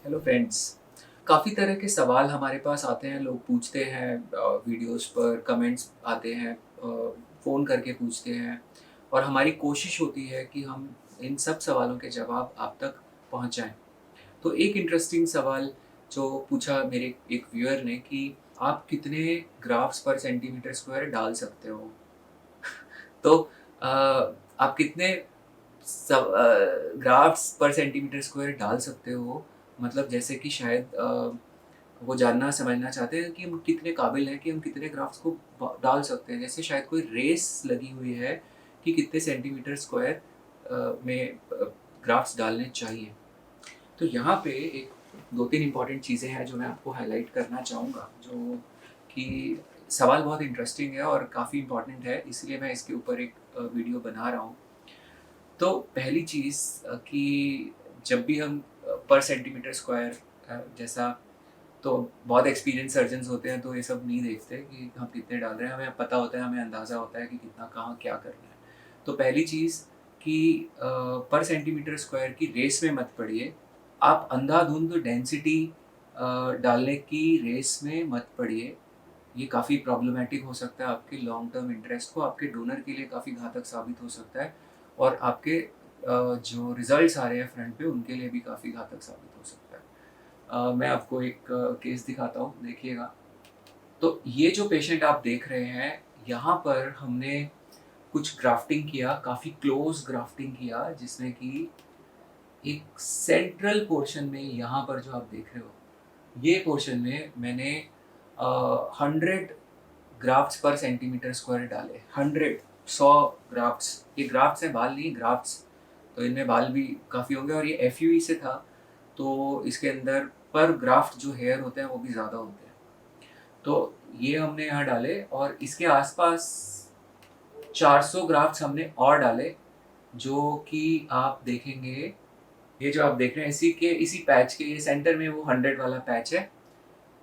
Hello friends. काफ़ी तरह के सवाल हमारे पास आते हैं, लोग पूछते हैं, वीडियोस पर कमेंट्स आते हैं, फ़ोन करके पूछते हैं और हमारी कोशिश होती है कि हम इन सब सवालों के जवाब आप तक पहुंचाएं। तो एक इंटरेस्टिंग सवाल जो पूछा मेरे एक व्यूअर ने कि आप कितने ग्राफ्स पर सेंटीमीटर स्क्वायर डाल सकते हो। तो आप कितने ग्राफ्स पर सेंटीमीटर स्क्वायर डाल सकते हो, मतलब जैसे कि शायद वो जानना समझना चाहते हैं कि हम कितने काबिल हैं कि हम कितने ग्राफ्स को डाल सकते हैं, जैसे शायद कोई रेस लगी हुई है कि कितने सेंटीमीटर स्क्वायर में ग्राफ्स डालने चाहिए। तो यहाँ पे एक दो तीन इम्पॉर्टेंट चीज़ें हैं जो मैं आपको हाईलाइट करना चाहूँगा, जो कि सवाल बहुत इंटरेस्टिंग है और काफ़ी इम्पॉर्टेंट है, इसलिए मैं इसके ऊपर एक वीडियो बना रहा हूँ। तो पहली चीज़ कि जब भी हम पर सेंटीमीटर स्क्वायर जैसा, तो बहुत एक्सपीरियंस सर्जन्स होते हैं तो ये सब नहीं देखते कि हम कितने डाल रहे हैं, हमें पता होता है, हमें अंदाज़ा होता है कि कितना कहाँ क्या करना है। तो पहली चीज़ कि पर सेंटीमीटर स्क्वायर की रेस में मत पड़िए। आप अंधाधुंध डेंसिटी डालने की रेस में मत पड़िए। ये काफ़ी प्रॉब्लमैटिक हो सकता है आपके लॉन्ग टर्म इंटरेस्ट को, आपके डोनर के लिए काफ़ी घातक साबित हो सकता है और आपके जो रिजल्ट्स आ रहे हैं फ्रंट पे उनके लिए भी काफ़ी घातक साबित हो सकता है। मैं आपको एक केस दिखाता हूँ, देखिएगा। तो ये जो पेशेंट आप देख रहे हैं, यहाँ पर हमने कुछ ग्राफ्टिंग किया, काफ़ी क्लोज ग्राफ्टिंग किया, जिसमें कि एक सेंट्रल पोर्शन में यहाँ पर जो आप देख रहे हो, ये पोर्शन में मैंने 100 ग्राफ्ट्स पर सेंटीमीटर स्क्वायर डाले। 100 ग्राफ्ट्स, ये ग्राफ्ट्स हैं, बाल नहीं, ग्राफ्ट्स। तो इनमें बाल भी काफ़ी होंगे और ये एफयूई से था, तो इसके अंदर पर ग्राफ्ट जो हेयर होते हैं वो भी ज़्यादा होते हैं। तो ये हमने यहाँ डाले और इसके आसपास 400 ग्राफ्ट्स हमने और डाले, जो कि आप देखेंगे, ये जो आप देख रहे हैं इसी के इसी पैच के ये सेंटर में वो 100 वाला पैच है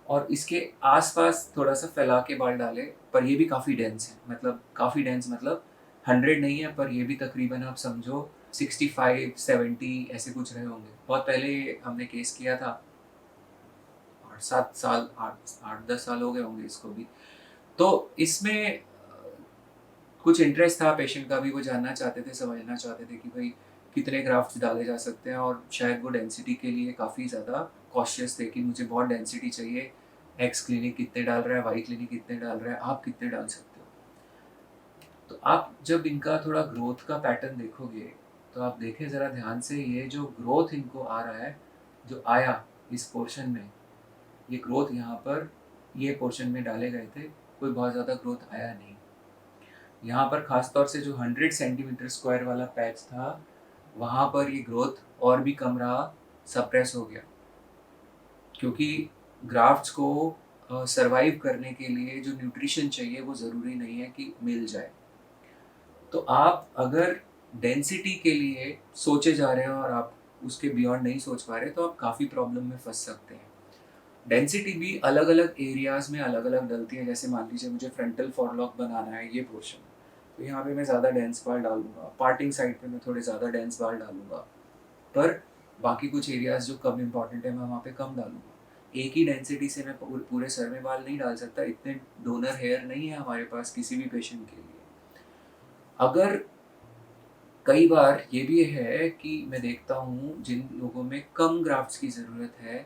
और इसके आस-पास थोड़ा-सा फैला के बाल डाले, पर ये भी काफ़ी डेंस है, मतलब काफ़ी डेंस, मतलब 100 नहीं है, पर ये भी तकरीबन आप समझो 65-70 ऐसे कुछ रहे होंगे। बहुत पहले हमने केस किया था और 7 साल 8-10 साल हो गए होंगे इसको भी। तो इसमें कुछ इंटरेस्ट था पेशेंट का भी, वो जानना चाहते थे, समझना चाहते थे कि भई कितने ग्राफ्ट्स डाले जा सकते हैं और शायद वो डेंसिटी के लिए काफ़ी ज़्यादा कॉशियस थे कि मुझे बहुत डेंसिटी चाहिए, एक्स क्लिनिक कितने डाल रहा है, वाई क्लिनिक कितने डाल रहा है, आप कितने डाल सकते हो? तो आप जब इनका थोड़ा ग्रोथ का पैटर्न देखोगे, तो आप देखें ज़रा ध्यान से, ये जो ग्रोथ इनको आ रहा है, जो आया इस पोर्शन में, ये ग्रोथ यहाँ पर ये पोर्शन में डाले गए थे, कोई बहुत ज़्यादा ग्रोथ आया नहीं। यहाँ पर ख़ास तौर से जो 100 सेंटीमीटर स्क्वायर वाला पैच था, वहाँ पर ये ग्रोथ और भी कम रहा, सप्रेस हो गया। क्योंकि ग्राफ्ट्स को सर्वाइव करने के लिए जो न्यूट्रिशन चाहिए वो ज़रूरी नहीं है कि मिल जाए। तो आप अगर डेंसिटी के लिए सोचे जा रहे हो और आप उसके बियॉन्ड नहीं सोच पा रहे, तो आप काफ़ी प्रॉब्लम में फँस सकते हैं। डेंसिटी भी अलग-अलग एरियाज़ में अलग-अलग डलती है, जैसे मान लीजिए मुझे फ्रंटल फोरलॉक बनाना है ये पोर्शन, तो यहाँ पे मैं ज़्यादा डेंस बाल डालूँगा, पार्टिंग साइड पे मैं थोड़े ज़्यादा डेंस बाल डालूँगा, पर बाकी कुछ एरियाज़ जो कम इम्पोर्टेंट है मैं वहाँ पे कम डालूँगा। एक ही डेंसिटी से मैं पूरे सर में बाल नहीं डाल सकता, इतने डोनर हेयर नहीं है हमारे पास किसी भी पेशेंट के लिए। अगर कई बार ये भी है कि मैं देखता हूँ जिन लोगों में कम ग्राफ्ट्स की ज़रूरत है,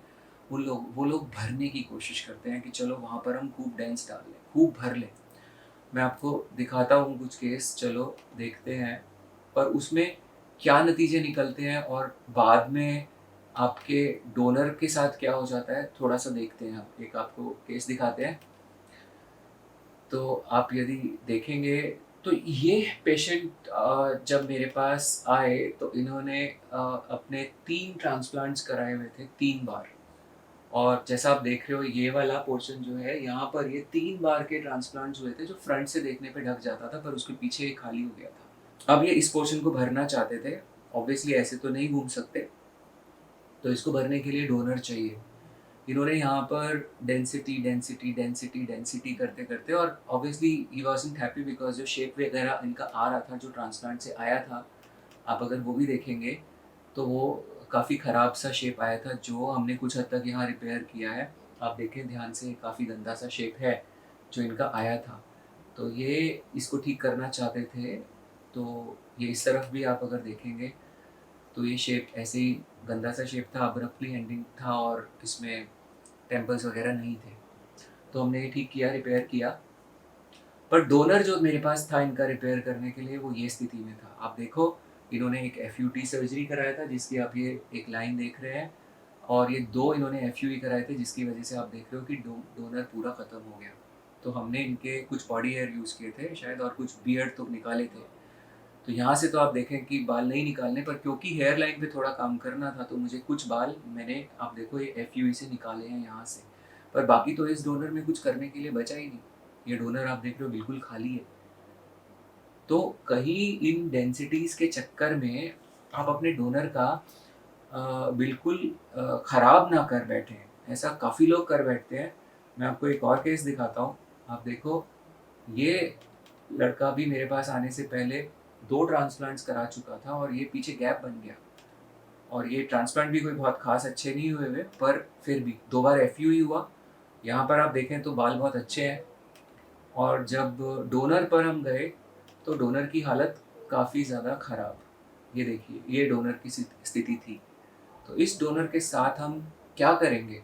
वो लोग भरने की कोशिश करते हैं कि चलो वहाँ पर हम खूब डेंस डाल लें, खूब भर लें। मैं आपको दिखाता हूँ कुछ केस, चलो देखते हैं। पर उसमें क्या नतीजे निकलते हैं और बाद में आपके डोनर के साथ क्या हो जाता है, थोड़ा-सा देखते हैं हम। एक आपको केस दिखाते हैं। तो आप यदि देखेंगे, तो ये पेशेंट जब मेरे पास आए तो इन्होंने अपने 3 ट्रांसप्लांट्स कराए हुए थे 3 बार, और जैसा आप देख रहे हो ये वाला पोर्शन जो है, यहाँ पर ये 3 बार के ट्रांसप्लांट्स हुए थे, जो फ्रंट से देखने पे ढक जाता था पर उसके पीछे ये खाली हो गया था। अब ये इस पोर्शन को भरना चाहते थे, ऑब्वियसली ऐसे तो नहीं घूम सकते, तो इसको भरने के लिए डोनर चाहिए। इन्होंने यहाँ पर डेंसिटी, डेंसिटी, डेंसिटी, डेंसिटी करते-करते, और obviously he wasn't happy because जो शेप वगैरह इनका आ रहा था, जो ट्रांसप्लांट से आया था, आप अगर वो भी देखेंगे, तो वो काफ़ी ख़राब सा शेप आया था जो हमने कुछ हद तक यहाँ रिपेयर किया है। आप देखें ध्यान से, काफ़ी गंदा सा शेप है जो इनका आया था। तो ये इसको ठीक करना चाहते थे, तो ये इस तरफ भी आप अगर देखेंगे तो ये शेप ऐसे ही गंदा सा शेप था, अब्रप्टली एंडिंग था और इसमें टेम्पल्स वगैरह नहीं थे। तो हमने ये ठीक किया, रिपेयर किया। पर डोनर जो मेरे पास था इनका रिपेयर करने के लिए, वो ये स्थिति में था। आप देखो, इन्होंने एक एफयूटी सर्जरी कराया था जिसकी आप ये एक लाइन देख रहे हैं, और ये 2 इन्होंने एफयूई कराए थे जिसकी वजह से आप देख रहे हो कि डोनर पूरा ख़त्म हो गया। तो हमने इनके कुछ बॉडी हेयर यूज़ किए थे शायद, और कुछ बियर्ड तो निकाले थे। तो यहाँ से तो आप देखें कि बाल नहीं निकालने, पर क्योंकि हेयर लाइन पे थोड़ा काम करना था तो मुझे कुछ बाल मैंने, आप देखो, ये एफयूई से निकाले हैं यहाँ से। पर बाकी तो इस डोनर में कुछ करने के लिए बचा ही नहीं। ये डोनर आप देख रहे हो बिल्कुल खाली है। तो कहीं इन डेंसिटीज़ के चक्कर में आप अपने डोनर का बिल्कुल ख़राब ना कर बैठें। ऐसा काफ़ी लोग कर बैठते हैं। मैं आपको एक और केस दिखाता हूँ। आप देखो, ये लड़का भी मेरे पास आने से पहले 2 ट्रांसप्लांट्स करा चुका था और ये पीछे गैप बन गया। और ये ट्रांसप्लांट भी कोई बहुत ख़ास अच्छे नहीं हुए हुए, पर फिर भी 2 बार एफयूई हुआ। यहाँ पर आप देखें तो बाल बहुत अच्छे हैं। और जब डोनर पर हम गए तो डोनर की हालत काफ़ी ज़्यादा ख़राब। ये देखिए, ये डोनर की स्थिति थी। तो इस डोनर के साथ हम क्या करेंगे?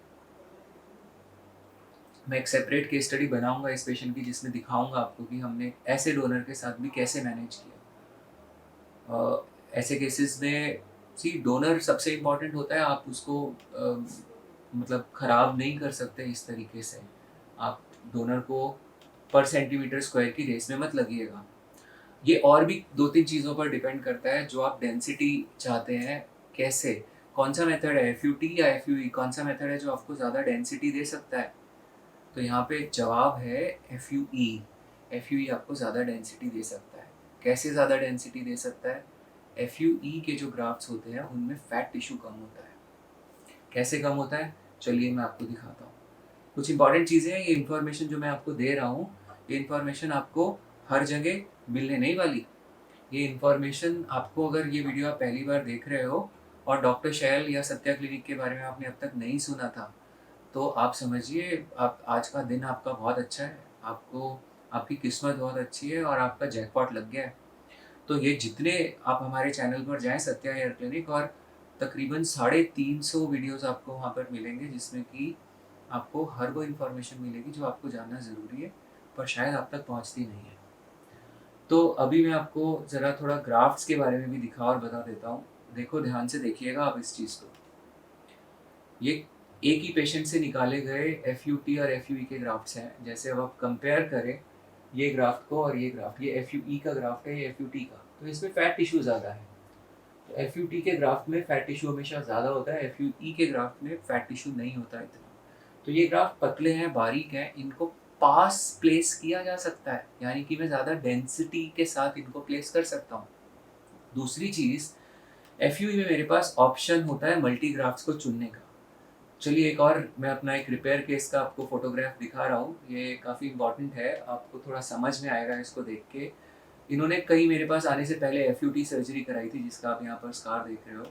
मैं एक सेपरेट केस स्टडी बनाऊंगा इस पेशेंट की जिसमें दिखाऊंगा आपको कि हमने ऐसे डोनर के साथ भी कैसे मैनेज किया। ऐसे केसेस में सी डोनर सबसे इम्पॉर्टेंट होता है। आप उसको मतलब ख़राब नहीं कर सकते इस तरीके से। आप डोनर को पर सेंटीमीटर स्क्वायर की रेस में मत लगिएगा। ये और भी 2-3 चीज़ों पर डिपेंड करता है जो आप डेंसिटी चाहते हैं, कैसे, कौन सा मेथड है, एफयूटी या एफयूई, कौन सा मेथड है जो आपको ज़्यादा डेंसिटी दे सकता है। तो यहाँ पे जवाब है एफयूई। एफयूई आपको ज़्यादा डेंसिटी दे सकता है। कैसे ज़्यादा डेंसिटी दे सकता है? एफयूई के जो ग्राफ्ट्स होते हैं उनमें फैट टिश्यू कम होता है। कैसे कम होता है? चलिए मैं आपको दिखाता हूँ। कुछ इंपॉर्टेंट चीज़ें हैं। ये इन्फॉर्मेशन जो मैं आपको दे रहा हूँ, ये इन्फॉर्मेशन आपको हर जगह मिलने नहीं वाली। ये इन्फॉर्मेशन आपको, अगर ये वीडियो आप पहली बार देख रहे हो और डॉक्टर शैल या सत्या क्लिनिक के बारे में आपने अब तक नहीं सुना था, तो आप समझिए, आप आज का दिन आपका बहुत अच्छा है। आपको, आपकी किस्मत बहुत अच्छी है और आपका जैकपॉट लग गया है। तो ये जितने आप हमारे चैनल पर जाएँ, सत्या हेयर क्लिनिक, और तकरीबन 350 वीडियोस आपको वहाँ पर मिलेंगे जिसमें कि आपको हर वो इन्फॉर्मेशन मिलेगी जो आपको जानना ज़रूरी है, पर शायद आप तक पहुँचती नहीं है। तो अभी मैं आपको ज़रा थोड़ा ग्राफ्ट्स के बारे में भी दिखा और बता देता हूँ। देखो, ध्यान से देखिएगा आप इस चीज़ को। ये एक ही पेशेंट से निकाले गए एफयूटी और एफयूई के ग्राफ्ट्स हैं। जैसे अब आप कंपेयर करें ये ग्राफ्ट को और ये ग्राफ्ट, ये एफयूई का ग्राफ्ट है, ये एफयूटी का, तो इसमें फैट टिश्यू ज़्यादा है। तो एफयूटी के ग्राफ्ट में फैट टिश्यू हमेशा ज़्यादा होता है, एफयूई के ग्राफ्ट में फैट टिश्यू नहीं होता इतना। तो ये ग्राफ्ट पतले हैं, बारीक हैं, इनको पास प्लेस किया जा सकता है, यानी कि मैं ज़्यादा डेंसिटी के साथ इनको प्लेस कर सकता हूँ। दूसरी चीज़, एफयूई में मेरे पास ऑप्शन होता है मल्टी ग्राफ्ट्स को चुनने का। चलिए एक और मैं अपना एक रिपेयर केस का आपको फोटोग्राफ दिखा रहा हूँ। ये काफ़ी इम्पोर्टेंट है, आपको थोड़ा समझ में आएगा इसको देख के। इन्होंने कहीं मेरे पास आने से पहले एफयूटी सर्जरी कराई थी जिसका आप यहाँ पर स्कार देख रहे हो।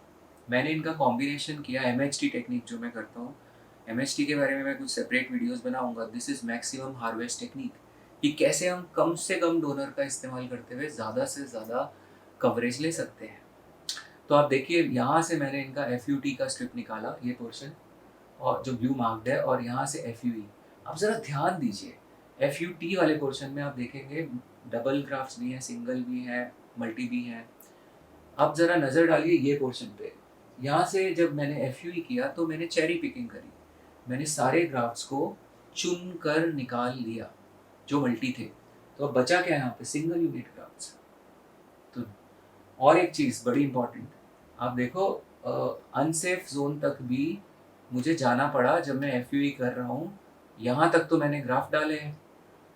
मैंने इनका कॉम्बिनेशन किया एमएचटी टेक्निक जो मैं करता हूँ। एमएचटी के बारे में मैं कुछ सेपरेट वीडियोस बनाऊंगा। This is maximum harvest technique, कि कैसे हम कम से कम डोनर का इस्तेमाल करते हुए ज़्यादा से ज़्यादा कवरेज ले सकते हैं। तो आप देखिए, यहाँ से मैंने इनका एफयूटी का स्ट्रिप निकाला, ये पोर्शन, और जो ब्लू मार्क्ड है, और यहाँ से एफयूई। आप ज़रा ध्यान दीजिए, एफयूटी वाले पोर्शन में आप देखेंगे डबल ग्राफ्ट्स भी हैं, सिंगल भी हैं, मल्टी भी हैं। आप ज़रा नज़र डालिए ये पोर्शन पे। यहाँ से जब मैंने एफयूई किया तो मैंने चेरी पिकिंग करी। मैंने सारे ग्राफ्ट्स को चुन कर निकाल लिया जो मल्टी थे। तो अब बचा क्या यहाँ पे? Single unit grafts. तो और एक चीज़ बड़ी इंपॉर्टेंट, आप देखो, अनसेफ जोन तक भी मुझे जाना पड़ा जब मैं एफयूई कर रहा हूँ। यहाँ तक तो मैंने ग्राफ डाले हैं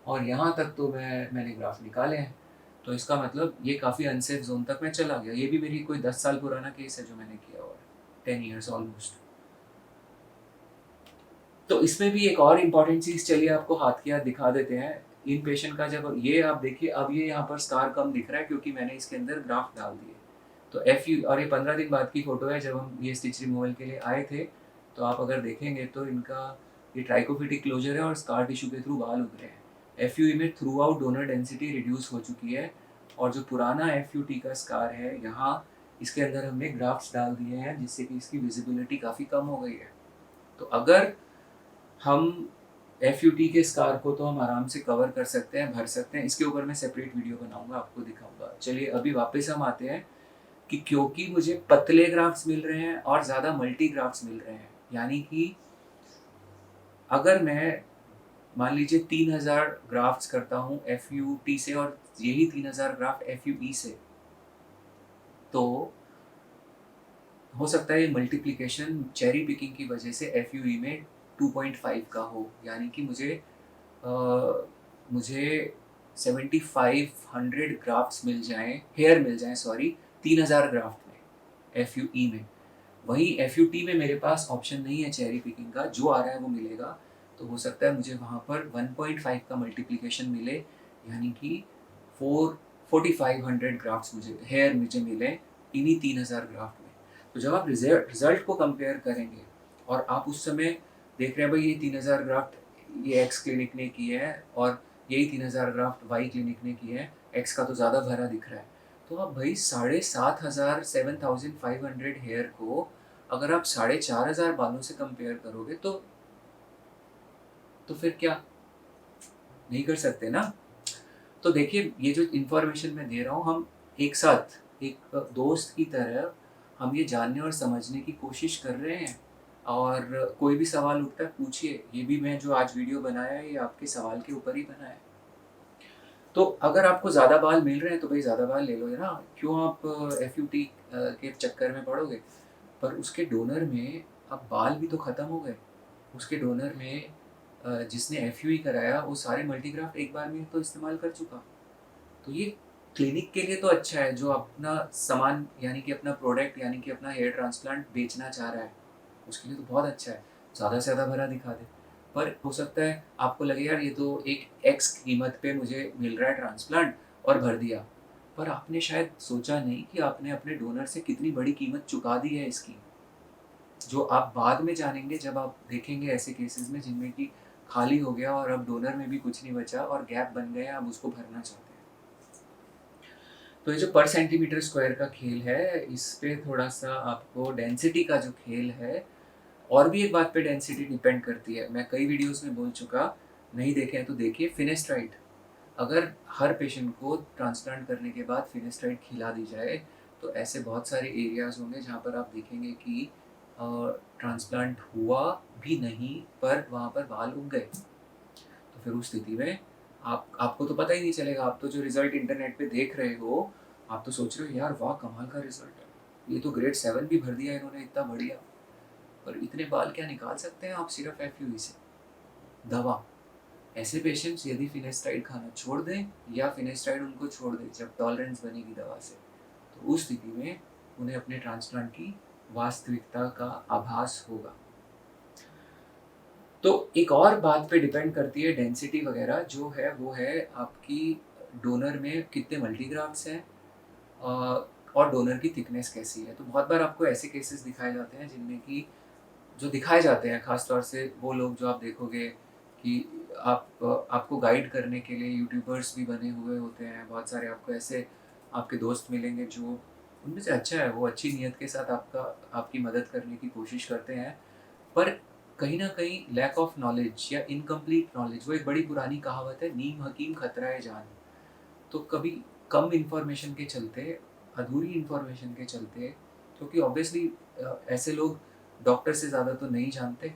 और यहाँ तक तो मैंने ग्राफ निकाले हैं। तो इसका मतलब ये काफ़ी अनसेफ जोन तक मैं चला गया। ये भी मेरी कोई 10 साल पुराना केस है जो मैंने किया हुआ है, 10 ईयर्स ऑलमोस्ट। तो इसमें भी एक और इम्पॉर्टेंट चीज़, चलिए आपको हाथ की हाथ दिखा देते हैं। इन पेशेंट का जब ये आप देखिए, अब ये यहाँ पर स्कार कम दिख रहा है क्योंकि मैंने इसके अंदर ग्राफ डाल दिए। तो FU, और ये 15 दिन बाद की फ़ोटो है जब हम ये स्टिच रिमूवल के लिए आए थे। तो आप अगर देखेंगे तो इनका ये ट्राइकोफिटिक क्लोज़र है और स्कार टिश्यू के थ्रू बाल उग रहे हैं। FUE में through out donor density reduce हो चुकी है, और जो पुराना FUT का स्कार है यहाँ इसके अंदर हमने ग्राफ्ट्स डाल दिए हैं जिससे कि इसकी विजिबिलिटी काफ़ी कम हो गई है। तो अगर हम FUT के स्कार को तो हम आराम से कवर कर सकते हैं, भर सकते हैं। इसके ऊपर मैं सेपरेट वीडियो बनाऊँगा, आपको दिखाऊँगा। चलिए अभी वापस हम आते हैं कि क्योंकि मुझे पतले ग्राफ्ट्स मिल रहे हैं और ज़्यादा मल्टी ग्राफ्ट्स मिल रहे हैं, यानी कि अगर मैं मान लीजिए 3000 ग्राफ्ट्स करता हूँ FUT से और यही 3000 ग्राफ्ट FUE से, तो हो सकता है ये मल्टीप्लिकेशन चेरी पिकिंग की वजह से FUE में 2.5 का हो, यानी कि मुझे 7500 ग्राफ्ट्स मिल जाएं, हेयर मिल जाएं सॉरी, 3000 ग्राफ्ट में FUE में। वहीं FUT में मेरे पास ऑप्शन नहीं है चेरी पिकिंग का, जो आ रहा है वो मिलेगा। तो हो सकता है मुझे वहाँ पर 1.5 का मल्टीप्लिकेशन मिले, यानी कि 4500 ग्राफ्ट्स मुझे मिले इन्हीं 3000 ग्राफ्ट में। तो जब आप रिजल्ट को कंपेयर करेंगे और आप उस समय देख रहे हैं भाई ये 3000 ग्राफ्ट ये एक्स क्लिनिक ने की है और यही 3000 ग्राफ्ट वाई क्लिनिक ने की है, एक्स का तो ज़्यादा भरा दिख रहा है। तो आप भाई 7500 7500 हेयर को अगर आप 4500 बालों से कंपेयर करोगे तो फिर क्या नहीं कर सकते ना। तो देखिए ये जो इन्फॉर्मेशन मैं दे रहा हूँ, हम एक साथ एक दोस्त की तरह हम ये जानने और समझने की कोशिश कर रहे हैं। और कोई भी सवाल उठता है पूछिए, ये भी मैं जो आज वीडियो बनाया है ये आपके सवाल के ऊपर ही बना है। तो अगर आपको ज़्यादा बाल मिल रहे हैं तो भाई ज़्यादा बाल ले लो ना, क्यों आप FUT के चक्कर में पड़ोगे। पर उसके डोनर में अब बाल भी तो ख़त्म हो गए। उसके डोनर में जिसने FUE कराया वो सारे मल्टीग्राफ्ट एक बार में तो इस्तेमाल कर चुका। तो ये क्लिनिक के लिए तो अच्छा है जो अपना सामान यानी कि अपना प्रोडक्ट यानी कि अपना हेयर ट्रांसप्लांट बेचना चाह रहा है, उसके लिए तो बहुत अच्छा है, ज़्यादा से ज़्यादा भरा दिखा दे। पर हो सकता है आपको लगे यार ये तो एक एक्स कीमत पे मुझे मिल रहा है ट्रांसप्लांट और भर दिया। पर आपने शायद सोचा नहीं कि आपने अपने डोनर से कितनी बड़ी कीमत चुका दी है इसकी, जो आप बाद में जानेंगे जब आप देखेंगे ऐसे केसेस में जिनमें कि खाली हो गया और अब डोनर में भी कुछ नहीं बचा और गैप बन गया, आप उसको भरना चाहते हैं। तो ये जो पर सेंटीमीटर स्क्वायर का खेल है, इस पे थोड़ा-सा आपको डेंसिटी का जो खेल है, और भी एक बात पे डेंसिटी डिपेंड करती है। मैं कई वीडियोज़ में बोल चुका, नहीं देखे हैं तो देखिए फिनेस्ट्राइड। अगर हर पेशेंट को ट्रांसप्लांट करने के बाद फिनेस्ट्राइड खिला दी जाए, तो ऐसे बहुत सारे एरियाज़ होंगे जहाँ पर आप देखेंगे कि ट्रांसप्लांट हुआ भी नहीं, पर वहाँ पर बाल उग गए। तो फिर उस स्थिति में आपको तो पता ही नहीं चलेगा। आप तो जो रिज़ल्ट इंटरनेट पे देख रहे हो, आप तो सोच रहे हो यार वाह कमाल का रिज़ल्ट है। ये तो ग्रेड 7 भी भर दिया इन्होंने इतना बढ़िया। पर इतने बाल क्या निकाल सकते हैं आप सिर्फ FUE से? दवा। ऐसे पेशेंट्स यदि फिनेस्टाइड खाना छोड़ दें या फिनेस्टाइड उनको छोड़ दें जब टॉलरेंस बनेगी दवा से, तो उस स्थिति में उन्हें अपने ट्रांसप्लांट की वास्तविकता का आभास होगा। तो एक और बात पे डिपेंड करती है डेंसिटी वगैरह जो है, वो है आपकी डोनर में कितने मल्टीग्राफ्स हैं और डोनर की थिकनेस कैसी है। तो बहुत बार आपको ऐसे केसेस दिखाए जाते हैं जिनमें कि जो दिखाए जाते हैं ख़ास तौर से वो लोग जो आप देखोगे कि आपको गाइड करने के लिए यूट्यूबर्स भी बने हुए होते हैं। बहुत सारे आपको ऐसे आपके दोस्त मिलेंगे जो उनमें से अच्छा है, वो अच्छी नीयत के साथ आपकी मदद करने की कोशिश करते हैं। पर कहीं न कहीं लैक ऑफ नॉलेज या इनकम्प्लीट नॉलेज, वो एक बड़ी पुरानी कहावत है, नीम हकीम खतराए जान। तो कभी कम इन्फॉर्मेशन के चलते, अधूरी इन्फॉर्मेशन के चलते, क्योंकि ऑब्वियसली ऐसे लोग डॉक्टर से ज़्यादा तो नहीं जानते।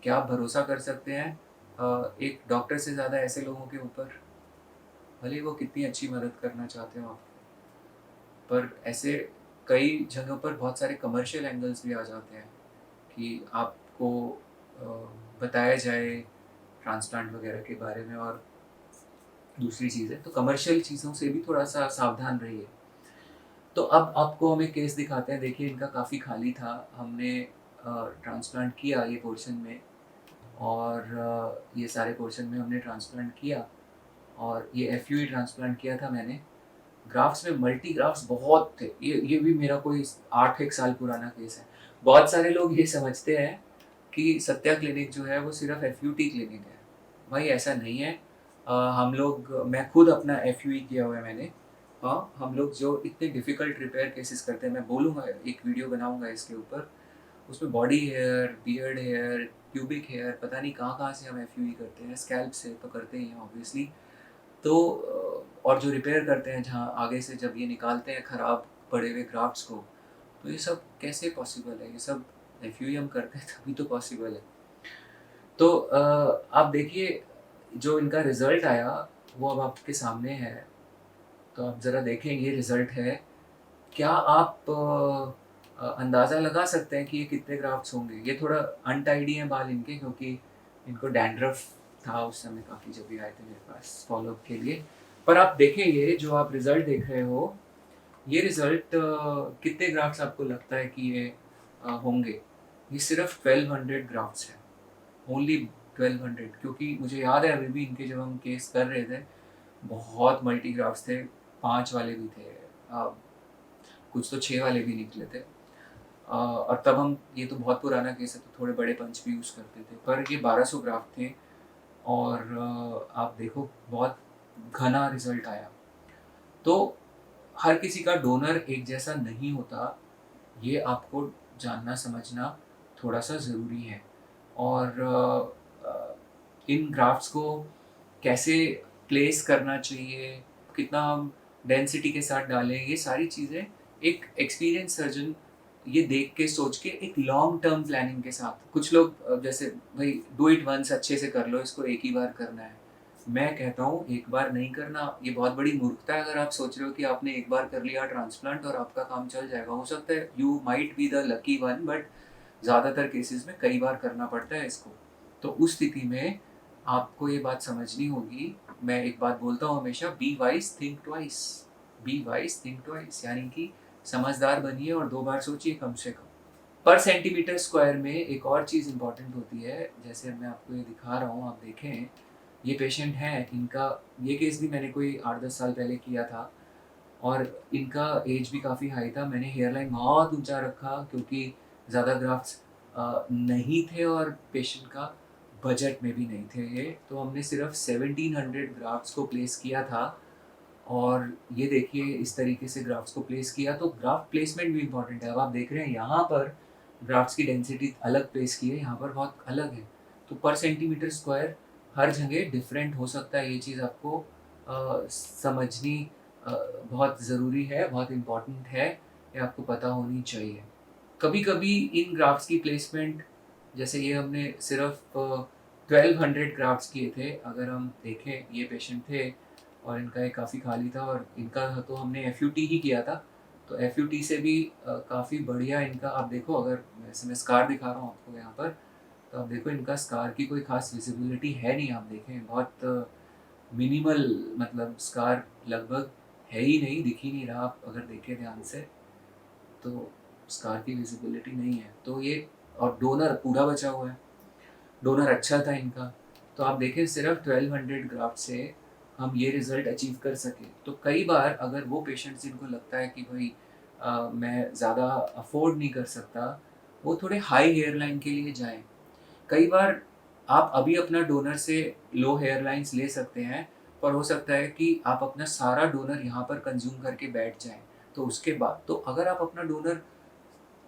क्या आप भरोसा कर सकते हैं एक डॉक्टर से ज़्यादा ऐसे लोगों के ऊपर? भले ही वो कितनी अच्छी मदद करना चाहते हो आप। पर ऐसे कई जगहों पर बहुत सारे कमर्शियल एंगल्स भी आ जाते हैं कि आपको अ, बताया जाए ट्रांसप्लांट वगैरह के बारे में और दूसरी चीज़ें, तो कमर्शियल चीज़ों से भी थोड़ा-सा सावधान रहिए। तो अब आपको हम एक केस दिखाते हैं, देखिए इनका काफ़ी खाली था, हमने ट्रांसप्लांट किया ये पोर्शन में, और ये सारे पोर्शन में हमने ट्रांसप्लांट किया और ये FUE ट्रांसप्लांट किया था मैंने। ग्राफ्स में मल्टी ग्राफ्स बहुत थे। ये भी मेरा कोई 8 एक साल पुराना केस है। बहुत सारे लोग ये समझते हैं कि सत्या क्लिनिक जो है वो सिर्फ एफयूटी क्लिनिक है। भाई ऐसा नहीं है। हम लोग, मैं खुद अपना एफयूई किया हुआ है मैंने। हाँ, हम लोग जो इतने डिफ़िकल्ट रिपेयर केसेस करते हैं, मैं बोलूँगा, एक वीडियो बनाऊँगा इसके ऊपर। उसमें body hair, beard hair, pubic hair, पता नहीं कहाँ-कहाँ से हम एफयूई करते हैं, स्कैल्प से तो करते ही हैं ऑब्वियसली। तो और जो रिपेयर करते हैं जहाँ आगे से जब ये निकालते हैं खराब पड़े हुए ग्राफ्ट्स को, तो ये सब कैसे पॉसिबल है? ये सब एफयूई हम करते हैं तभी तो पॉसिबल है। तो आप देखिए जो इनका रिज़ल्ट आया वो अब आपके सामने है। तो आप ज़रा देखें, ये रिज़ल्ट है। क्या आप अंदाज़ा लगा सकते हैं कि ये कितने ग्राफ्ट्स होंगे? ये थोड़ा अनटाइडी हैं बाल इनके, क्योंकि इनको डैंड्रफ था उस समय काफ़ी जब ये आए थे मेरे पास फ़ॉलो-अप के लिए। पर आप देखें, ये जो आप रिज़ल्ट देख रहे हो, ये रिज़ल्ट कितने ग्राफ्ट्स आपको लगता है कि ये होंगे? ये सिर्फ़ 1200 ग्राफ्ट्स हैं। ओनली 1200, क्योंकि मुझे याद है अभी भी इनके जब हम केस कर रहे थे, बहुत मल्टीग्राफ्स थे, 5 वाले भी थे, कुछ तो 6 वाले भी निकले थे। और तब हम, ये तो बहुत पुराना केस है तो थोड़े बड़े पंच भी यूज़ करते थे, पर ये 1200 ग्राफ थे। और आप देखो बहुत घना रिज़ल्ट आया। तो हर किसी का डोनर एक जैसा नहीं होता, ये आपको जानना समझना थोड़ा-सा ज़रूरी है। और इन ग्राफ्स को कैसे प्लेस करना चाहिए, कितना हम डेंसिटी के साथ डालें, ये सारी चीज़ें एक एक्सपीरियंस सर्जन ये देख के सोच के एक लॉन्ग टर्म प्लानिंग के साथ, कुछ लोग जैसे भाई डू इट वंस, अच्छे से कर लो, इसको एक ही बार करना है। मैं कहता हूँ एक बार नहीं करना, ये बहुत बड़ी मूर्खता है। अगर आप सोच रहे हो कि आपने एक बार कर लिया ट्रांसप्लांट और आपका काम चल जाएगा, हो सकता है you might be the lucky one, but ज़्यादातर केसेस में कई बार करना पड़ता है इसको। तो उस स्थिति में आपको ये बात समझनी होगी। मैं एक बात बोलता हूँ हमेशा, be wise think twice, be wise think twice, यानी कि समझदार बनिए और 2 बार सोचिए कम से कम। पर सेंटीमीटर स्क्वायर में एक और चीज़ इम्पोर्टेंट होती है, जैसे मैं आपको ये दिखा रहा हूँ, आप देखें, ये पेशेंट हैं, इनका ये केस भी मैंने कोई 8-10 साल पहले किया था और इनका एज भी काफ़ी हाई था। मैंने हेयर लाइन बहुत ऊँचा रखा क्योंकि ज़्यादा ग्राफ्ट्स नहीं थे और पेशेंट का बजट में भी नहीं थे ये। तो हमने सिर्फ़ 1700 ग्राफ्ट्स को प्लेस किया था और ये देखिए इस तरीके से ग्राफ्ट्स को प्लेस किया। तो ग्राफ्ट प्लेसमेंट भी इम्पोर्टेंट है। अब आप देख रहे हैं यहाँ पर ग्राफ्ट्स की डेंसिटी अलग प्लेस की है, यहाँ पर बहुत अलग है। तो पर सेंटीमीटर स्क्वायर हर जगह डिफरेंट हो सकता है। ये चीज़ आपको समझनी अ, बहुत ज़रूरी है, बहुत इम्पोर्टेंट है, ये आपको पता होनी चाहिए। कभी-कभी इन ग्राफ्स की प्लेसमेंट, जैसे ये हमने सिर्फ़ 1200 ग्राफ्ट्स किए थे। अगर हम देखें, ये पेशेंट थे और इनका ये काफ़ी खाली था और इनका तो हमने एफयूटी ही किया था। तो एफयूटी से भी काफ़ी बढ़िया इनका, आप देखो, अगर वैसे मैं स्कार दिखा रहा हूँ आपको यहाँ पर, तो आप देखो इनका स्कार की कोई ख़ास विज़िबिलिटी है नहीं। आप देखें बहुत मिनिमल, मतलब स्कार लगभग है ही नहीं, दिख ही नहीं रहा। आप अगर देखें ध्यान से तो स्कार की विज़िबिलिटी नहीं है। तो ये, और डोनर पूरा बचा हुआ है, डोनर अच्छा था इनका। तो आप देखें सिर्फ 1200 ग्राफ्ट से हम ये रिज़ल्ट अचीव कर सके। तो कई बार अगर वो पेशेंट्स जिनको लगता है कि भई मैं ज़्यादा अफ़ोर्ड नहीं कर सकता, वो थोड़े हाई हेयर लाइन के लिए जाएँ। कई बार आप अभी अपना डोनर से लो हेयर लाइन्स ले सकते हैं, पर हो सकता है कि आप अपना सारा डोनर यहाँ पर कंज़्यूम करके बैठ जाएँ। तो उसके बाद तो अगर आप अपना डोनर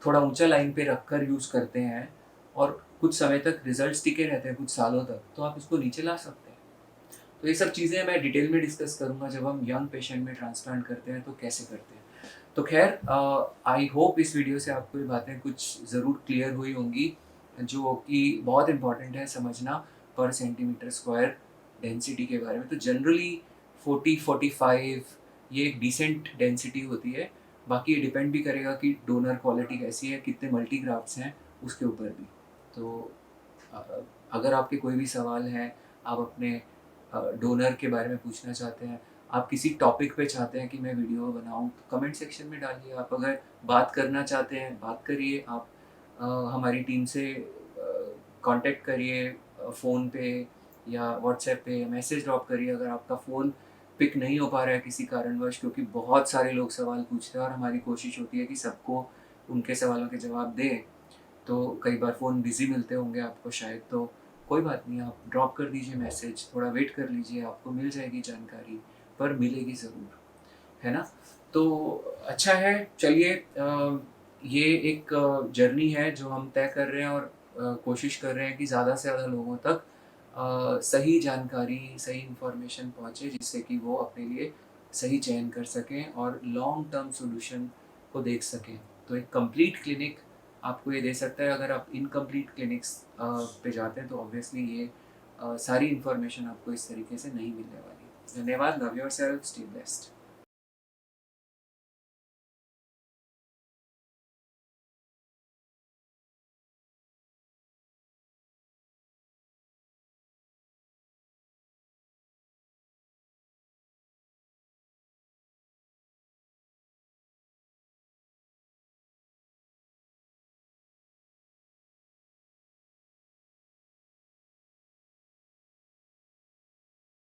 थोड़ा ऊँचा लाइन पे रखकर यूज़ करते हैं और कुछ समय तक रिज़ल्ट्स टिके रहते हैं, कुछ सालों तक, तो आप इसको नीचे ला सकते हैं। तो ये सब चीज़ें मैं डिटेल में डिस्कस करूँगा जब हम यंग पेशेंट में ट्रांसप्लांट करते हैं तो कैसे करते हैं। तो ख़ैर आई होप इस वीडियो से आपको ये बातें कुछ ज़रूर क्लियर हुई होंगी, जो कि बहुत इम्पोर्टेंट है समझना पर सेंटीमीटर स्क्वायर डेंसिटी के बारे में। तो जनरली 40-45 ये एक डिसेंट डेंसिटी होती है। बाकी ये डिपेंड भी करेगा कि डोनर क्वालिटी कैसी है, कितने मल्टीग्राफ्ट्स हैं, उसके ऊपर भी। तो अ, अगर आपके कोई भी सवाल हैं, आप अपने डोनर के बारे में पूछना चाहते हैं, आप किसी टॉपिक पे चाहते हैं कि मैं वीडियो बनाऊँ, तो कमेंट सेक्शन में डालिए। आप अगर बात करना चाहते हैं, बात करिए। आप हमारी टीम से कॉन्टैक्ट करिए, फ़ोन पे या व्हाट्सएप पे मैसेज ड्रॉप करिए। अगर आपका फ़ोन पिक नहीं हो पा रहा है किसी कारणवश, क्योंकि बहुत सारे लोग सवाल पूछते हैं और हमारी कोशिश होती है कि सबको उनके सवालों के जवाब दें। तो कई बार फ़ोन बिज़ी मिलते होंगे आपको शायद, तो कोई बात नहीं, आप ड्रॉप कर दीजिए मैसेज, थोड़ा वेट कर लीजिए, आपको मिल जाएगी जानकारी, पर मिलेगी ज़रूर, है ना? तो अच्छा है, चलिए ये एक जर्नी है जो हम तय कर रहे हैं और कोशिश कर रहे हैं कि ज़्यादा से ज़्यादा लोगों तक सही जानकारी, सही इन्फॉर्मेशन पहुँचे, जिससे कि वो अपने लिए सही चयन कर सकें और लॉन्ग टर्म सॉल्यूशन को देख सकें। तो एक कंप्लीट क्लिनिक आपको ये दे सकता है। अगर आप इनकम्प्लीट क्लिनिक्स पे जाते हैं तो ऑब्वियसली ये सारी इन्फॉर्मेशन आपको इस तरीके से नहीं मिलने वाली। धन्यवाद, लव योरसेल्फ, स्टे ब्लेस्ड।